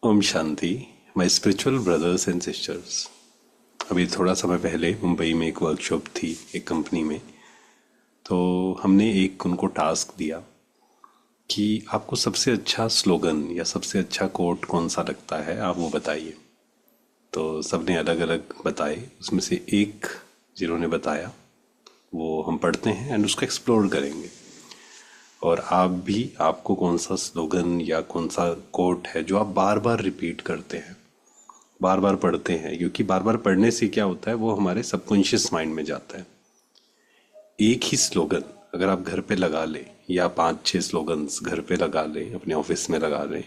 ओम शांति। My spiritual brothers and sisters, अभी थोड़ा समय पहले मुंबई में एक वर्कशॉप थी एक कंपनी में। तो हमने एक उनको टास्क दिया कि आपको सबसे अच्छा स्लोगन या सबसे अच्छा कोट कौन सा लगता है, आप वो बताइए। तो सबने अलग अलग बताए, उसमें से एक जिन्होंने बताया वो हम पढ़ते हैं एंड उसको एक्सप्लोर करेंगे। और आप भी, आपको कौन सा स्लोगन या कौन सा कोट है जो आप बार बार रिपीट करते हैं, बार बार पढ़ते हैं, क्योंकि बार बार पढ़ने से क्या होता है वो हमारे सबकॉन्शियस माइंड में जाता है। एक ही स्लोगन अगर आप घर पे लगा लें या पांच छह स्लोगन्स घर पे लगा लें, अपने ऑफिस में लगा लें,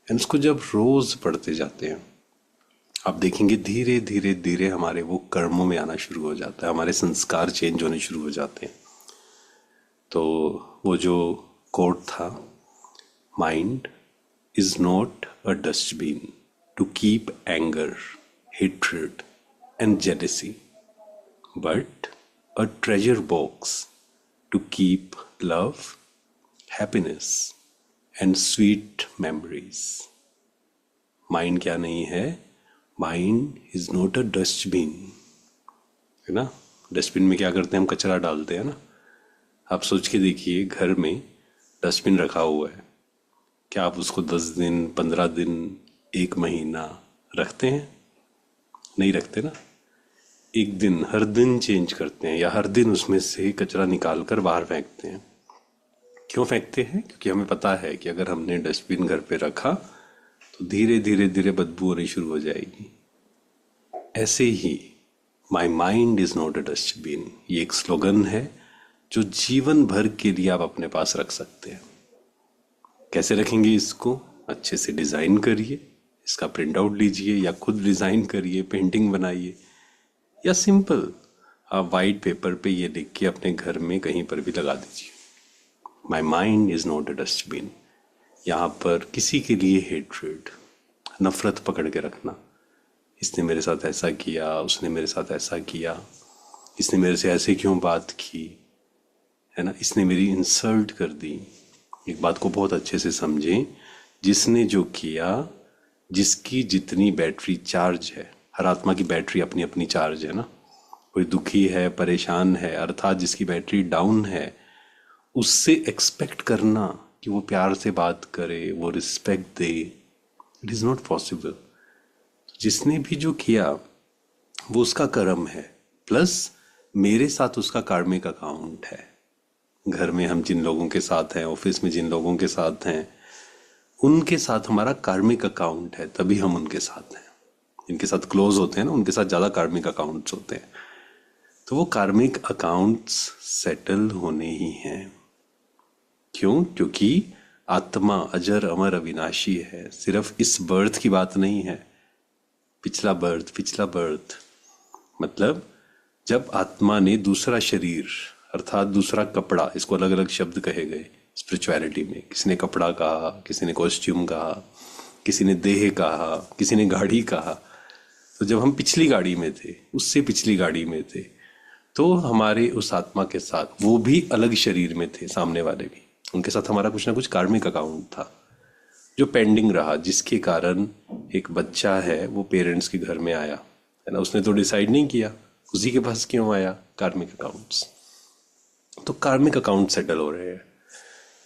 एंड उसको जब रोज पढ़ते जाते हैं, आप देखेंगे धीरे धीरे धीरे हमारे वो कर्मों में आना शुरू हो जाता है, हमारे संस्कार चेंज होने शुरू हो जाते हैं। तो वो जो कोट था, mind is not a dustbin to keep anger, hatred and jealousy, but a treasure box to keep love, happiness and sweet memories. Mind क्या नहीं है? Mind is not a dustbin, है ना। डस्टबिन में क्या करते हैं, हम कचरा डालते हैं ना। आप सोच के देखिए, घर में डस्टबिन रखा हुआ है, क्या आप उसको 10 दिन, 15 दिन, एक महीना रखते हैं? नहीं रखते ना। एक दिन, हर दिन चेंज करते हैं या हर दिन उसमें से कचरा निकाल कर बाहर फेंकते हैं। क्यों फेंकते हैं? क्योंकि हमें पता है कि अगर हमने डस्टबिन घर पे रखा तो धीरे धीरे धीरे बदबू होनी शुरू हो जाएगी। ऐसे ही my mind is not a dustbin, ये एक स्लोगन है जो जीवन भर के लिए आप अपने पास रख सकते हैं। कैसे रखेंगे इसको? अच्छे से डिजाइन करिए, इसका प्रिंट आउट लीजिए या खुद डिजाइन करिए, पेंटिंग बनाइए, या सिंपल आप वाइट पेपर पे ये लिख के अपने घर में कहीं पर भी लगा दीजिए, माई mind is not a dustbin. यहाँ पर किसी के लिए हेट्रेड, नफरत पकड़ के रखना, इसने मेरे साथ ऐसा किया, उसने मेरे साथ ऐसा किया, इसने मेरे से ऐसे क्यों बात की, है ना, इसने मेरी इंसल्ट कर दी। एक बात को बहुत अच्छे से समझें, जिसने जो किया, जिसकी जितनी बैटरी चार्ज है, हर आत्मा की बैटरी अपनी अपनी चार्ज है ना। कोई दुखी है, परेशान है, अर्थात जिसकी बैटरी डाउन है, उससे एक्सपेक्ट करना कि वो प्यार से बात करे, वो respect they, it is not possible. जिसने भी जो किया वो उसका कर्म है, प्लस मेरे साथ उसका कार्मिक अकाउंट है। घर में हम जिन लोगों के साथ हैं, ऑफिस में जिन लोगों के साथ हैं, उनके साथ हमारा कार्मिक अकाउंट है, तभी हम उनके साथ हैं। जिनके साथ क्लोज होते हैं ना, उनके साथ ज्यादा कार्मिक अकाउंट्स होते हैं। तो वो कार्मिक अकाउंट्स सेटल होने ही हैं। क्यों? क्योंकि आत्मा अजर अमर अविनाशी है। सिर्फ इस बर्थ की बात नहीं है, पिछला बर्थ, पिछला बर्थ, मतलब जब आत्मा ने दूसरा शरीर अर्थात दूसरा कपड़ा, इसको अलग अलग शब्द कहे गए स्पिरिचुअलिटी में। किसी ने कपड़ा कहा, किसी ने कॉस्ट्यूम कहा, किसी ने देह कहा, किसी ने गाड़ी कहा। तो जब हम पिछली गाड़ी में थे, उससे पिछली गाड़ी में थे, तो हमारे उस आत्मा के साथ, वो भी अलग शरीर में थे, सामने वाले भी, उनके साथ हमारा कुछ ना कुछ कार्मिक अकाउंट था जो पेंडिंग रहा, जिसके कारण एक बच्चा है वो पेरेंट्स के घर में आया, है ना। उसने तो डिसाइड नहीं किया, उसी के पास क्यों आया? कार्मिक अकाउंट्स। तो कार्मिक अकाउंट सेटल हो रहे हैं।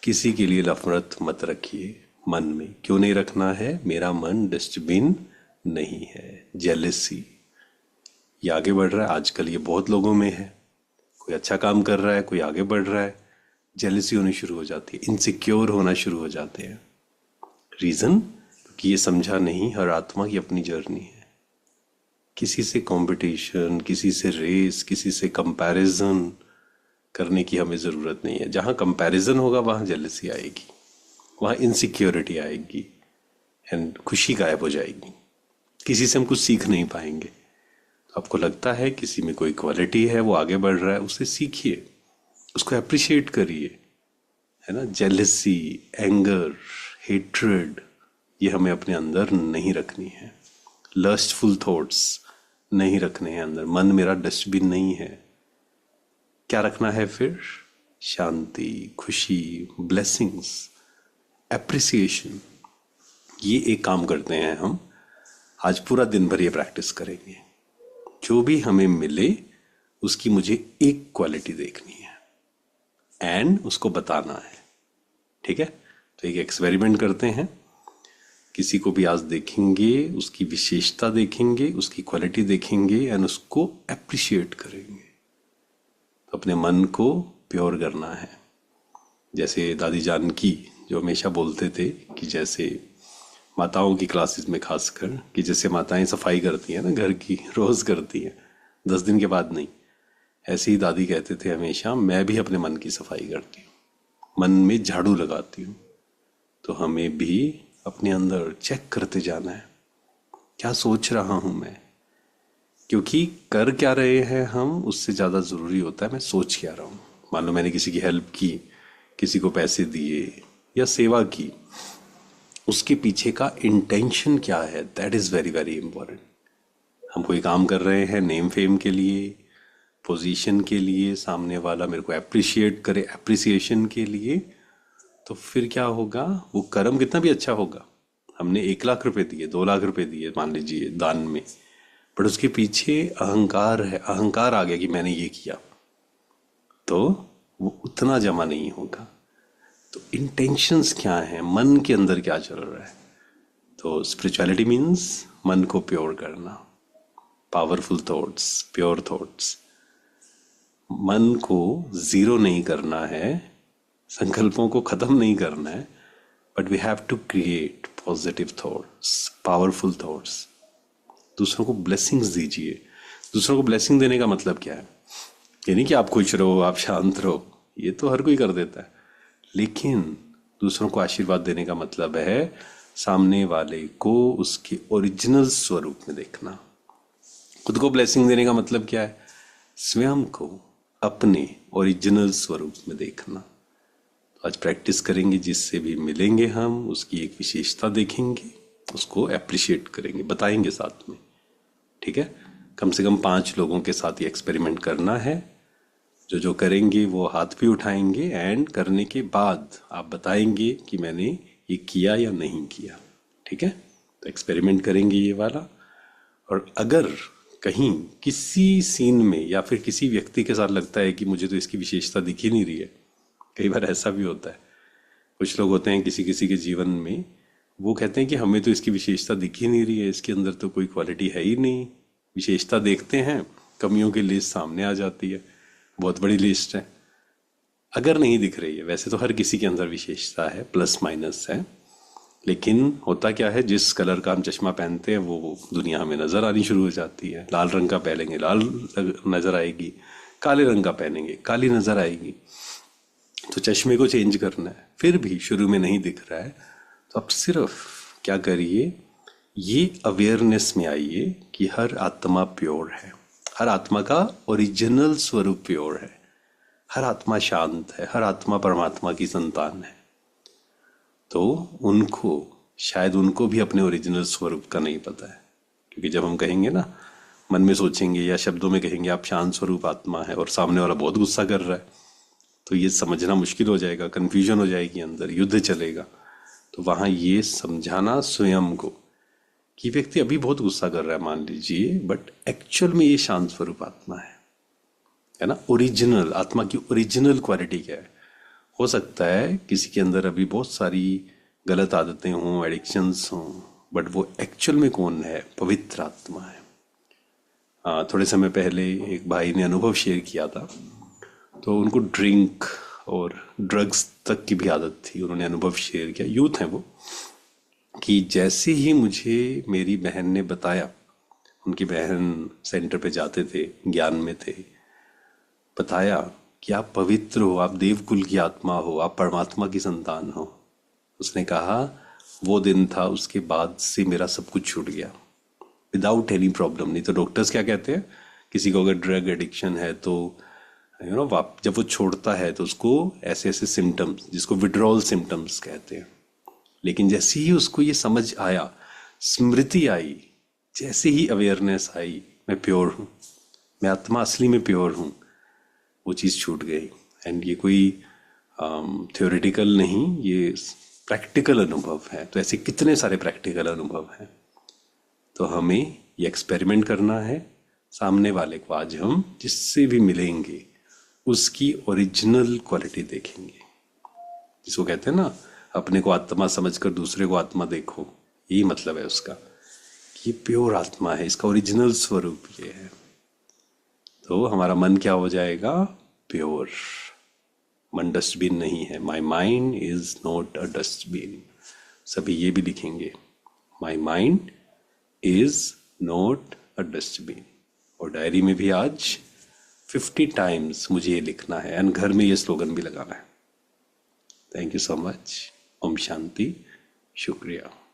किसी के लिए नफरत मत रखिए मन में। क्यों नहीं रखना है? मेरा मन डस्टबिन नहीं है। जेलेसी, ये आगे बढ़ रहा है आजकल, ये बहुत लोगों में है। कोई अच्छा काम कर रहा है, कोई आगे बढ़ रहा है, जेलेसी होनी शुरू हो जाती है, इनसिक्योर होना शुरू हो जाते हैं। रीजन? क्योंकि ये समझा नहीं, हर आत्मा की अपनी जर्नी है। किसी से कंपटीशन, किसी से रेस, किसी से कंपैरिजन करने की हमें जरूरत नहीं है। जहां कंपैरिजन होगा वहां जेलसी आएगी, वहां इनसिक्योरिटी आएगी एंड खुशी गायब हो जाएगी। किसी से हम कुछ सीख नहीं पाएंगे। तो आपको लगता है किसी में कोई क्वालिटी है, वो आगे बढ़ रहा है, उससे सीखिए, उसको अप्रिशिएट करिए, है ना। जेलसी, एंगर, हेट्रेड, ये हमें अपने अंदर नहीं रखनी है। लस्टफुल थॉट्स नहीं रखने हैं अंदर। मन मेरा डस्टबिन नहीं है। क्या रखना है फिर? शांति, खुशी, ब्लेसिंग्स, एप्रिसिएशन, ये एक काम करते हैं हम, आज पूरा दिन भर ये प्रैक्टिस करेंगे। जो भी हमें मिले उसकी मुझे एक क्वालिटी देखनी है एंड उसको बताना है। ठीक है, तो एक एक्सपेरिमेंट करते हैं। किसी को भी आज देखेंगे, उसकी विशेषता देखेंगे, उसकी क्वालिटी देखेंगे एंड उसको अप्रिशिएट करेंगे। तो अपने मन को प्योर करना है। जैसे दादी जानकी जो हमेशा बोलते थे कि जैसे माताओं की क्लासेस में खासकर, कि जैसे माताएं सफाई करती हैं ना घर की, रोज करती हैं, 10 दिन के बाद नहीं, ऐसे ही दादी कहते थे हमेशा, मैं भी अपने मन की सफाई करती हूँ, मन में झाड़ू लगाती हूँ। तो हमें भी अपने अंदर चेक करते जाना है, क्या सोच रहा हूं मैं, क्योंकि कर क्या रहे हैं हम उससे ज्यादा जरूरी होता है मैं सोच क्या रहा हूं। मान लो मैंने किसी की हेल्प की, किसी को पैसे दिए या सेवा की, उसके पीछे का इंटेंशन क्या है, that is very very important. हम कोई काम कर रहे हैं नेम फेम के लिए, पोजीशन के लिए, सामने वाला मेरे को अप्रिशिएट करे अप्रिसिएशन के लिए, तो फिर क्या होगा, वो कर्म कितना भी अच्छा होगा, हमने 1 लाख रुपए दिए, 2 लाख रुपए दिए मान लीजिए दान में, बट उसके पीछे अहंकार है, अहंकार आ गया कि मैंने ये किया, तो वो उतना जमा नहीं होगा। तो इंटेंशंस क्या है, मन के अंदर क्या चल रहा है। तो स्पिरिचुअलिटी मीन्स मन को प्योर करना, पावरफुल थॉट्स, प्योर थॉट्स। मन को जीरो नहीं करना है, संकल्पों को खत्म नहीं करना है, but we have to create positive thoughts, powerful thoughts. दूसरों को ब्लेसिंग्स दीजिए। दूसरों को ब्लेसिंग देने का मतलब क्या है, ये नहीं कि आप खुश रहो, आप शांत रहो, ये तो हर कोई कर देता है, लेकिन दूसरों को आशीर्वाद देने का मतलब है सामने वाले को उसके ओरिजिनल स्वरूप में देखना। खुद को ब्लेसिंग देने का मतलब क्या है, स्वयं को अपने ओरिजिनल स्वरूप में देखना। तो आज प्रैक्टिस करेंगे, जिससे भी मिलेंगे हम उसकी एक विशेषता देखेंगे, उसको अप्रिशिएट करेंगे, बताएंगे साथ में। ठीक है, कम से कम 5 लोगों के साथ ये एक्सपेरिमेंट करना है। जो जो करेंगे वो हाथ भी उठाएंगे एंड करने के बाद आप बताएंगे कि मैंने ये किया या नहीं किया। ठीक है, तो एक्सपेरिमेंट करेंगे ये वाला। और अगर कहीं किसी सीन में या फिर किसी व्यक्ति के साथ लगता है कि मुझे तो इसकी विशेषता दिख ही नहीं रही है, कई बार ऐसा भी होता है, कुछ लोग होते हैं किसी किसी के जीवन में, वो कहते हैं कि हमें तो इसकी विशेषता दिख ही नहीं रही है, इसके अंदर तो कोई क्वालिटी है ही नहीं। विशेषता देखते हैं, कमियों की लिस्ट सामने आ जाती है, बहुत बड़ी लिस्ट है। अगर नहीं दिख रही है, वैसे तो हर किसी के अंदर विशेषता है, प्लस माइनस है, लेकिन होता क्या है, जिस कलर का हम चश्मा पहनते हैं वो दुनिया हमें नजर आनी शुरू हो जाती है। लाल रंग का पहनेंगे लाल नजर आएगी, काले रंग का पहनेंगे काली नजर आएगी। तो चश्मे को चेंज करना है, फिर भी शुरू में नहीं दिख रहा है, तो अब सिर्फ क्या करिए, ये अवेयरनेस में आइए कि हर आत्मा प्योर है, हर आत्मा का ओरिजिनल स्वरूप प्योर है, हर आत्मा शांत है, हर आत्मा परमात्मा की संतान है। तो उनको, शायद उनको भी अपने ओरिजिनल स्वरूप का नहीं पता है, क्योंकि जब हम कहेंगे ना, मन में सोचेंगे या शब्दों में कहेंगे आप शांत स्वरूप आत्मा है, और सामने वाला बहुत गुस्सा कर रहा है, तो ये समझना मुश्किल हो जाएगा, कंफ्यूजन हो जाएगी, अंदर युद्ध चलेगा। तो वहां ये समझाना स्वयं को कि व्यक्ति अभी बहुत गुस्सा कर रहा है मान लीजिए, बट एक्चुअल में ये शांत स्वरूप आत्मा है ना। ओरिजिनल आत्मा की ओरिजिनल क्वालिटी क्या है। हो सकता है किसी के अंदर अभी बहुत सारी गलत आदतें हों, एडिक्शंस हों, बट वो एक्चुअल में कौन है, पवित्र आत्मा है। थोड़े समय पहले एक भाई ने अनुभव शेयर किया था, तो उनको ड्रिंक और ड्रग्स तक की भी आदत थी। उन्होंने अनुभव शेयर किया, यूथ है वो, कि जैसे ही मुझे मेरी बहन ने बताया, उनकी बहन सेंटर पे जाते थे, ज्ञान में थे, बताया कि आप पवित्र हो, आप देवकुल की आत्मा हो, आप परमात्मा की संतान हो, उसने कहा वो दिन था, उसके बाद से मेरा सब कुछ छूट गया विदाउट एनी प्रॉब्लम। नहीं तो डॉक्टर्स क्या कहते हैं, किसी को अगर ड्रग एडिक्शन है तो जब वो छोड़ता है तो उसको ऐसे ऐसे सिम्टम्स, जिसको विड्रॉल सिम्टम्स कहते हैं। लेकिन जैसे ही उसको ये समझ आया, स्मृति आई, जैसे ही अवेयरनेस आई, मैं प्योर हूँ, मैं आत्मा असली में प्योर हूँ, वो चीज़ छूट गई। एंड ये कोई थ्योरेटिकल नहीं, ये प्रैक्टिकल अनुभव है। तो ऐसे कितने सारे प्रैक्टिकल अनुभव हैं। तो हमें ये एक्सपेरिमेंट करना है, सामने वाले को आज हम जिससे भी मिलेंगे उसकी ओरिजिनल क्वालिटी देखेंगे। जिसको कहते हैं ना, अपने को आत्मा समझकर दूसरे को आत्मा देखो, यही मतलब है उसका। ये प्योर आत्मा है, इसका ओरिजिनल स्वरूप ये है। तो हमारा मन क्या हो जाएगा? प्योर। मन डस्टबिन नहीं है। माई mind is not a dustbin. सभी ये भी लिखेंगे, माई mind is not a dustbin. और डायरी में भी आज 50 टाइम्स मुझे ये लिखना है, एंड घर में ये स्लोगन भी लगाना है। Thank you so much. ओम शांति। शुक्रिया।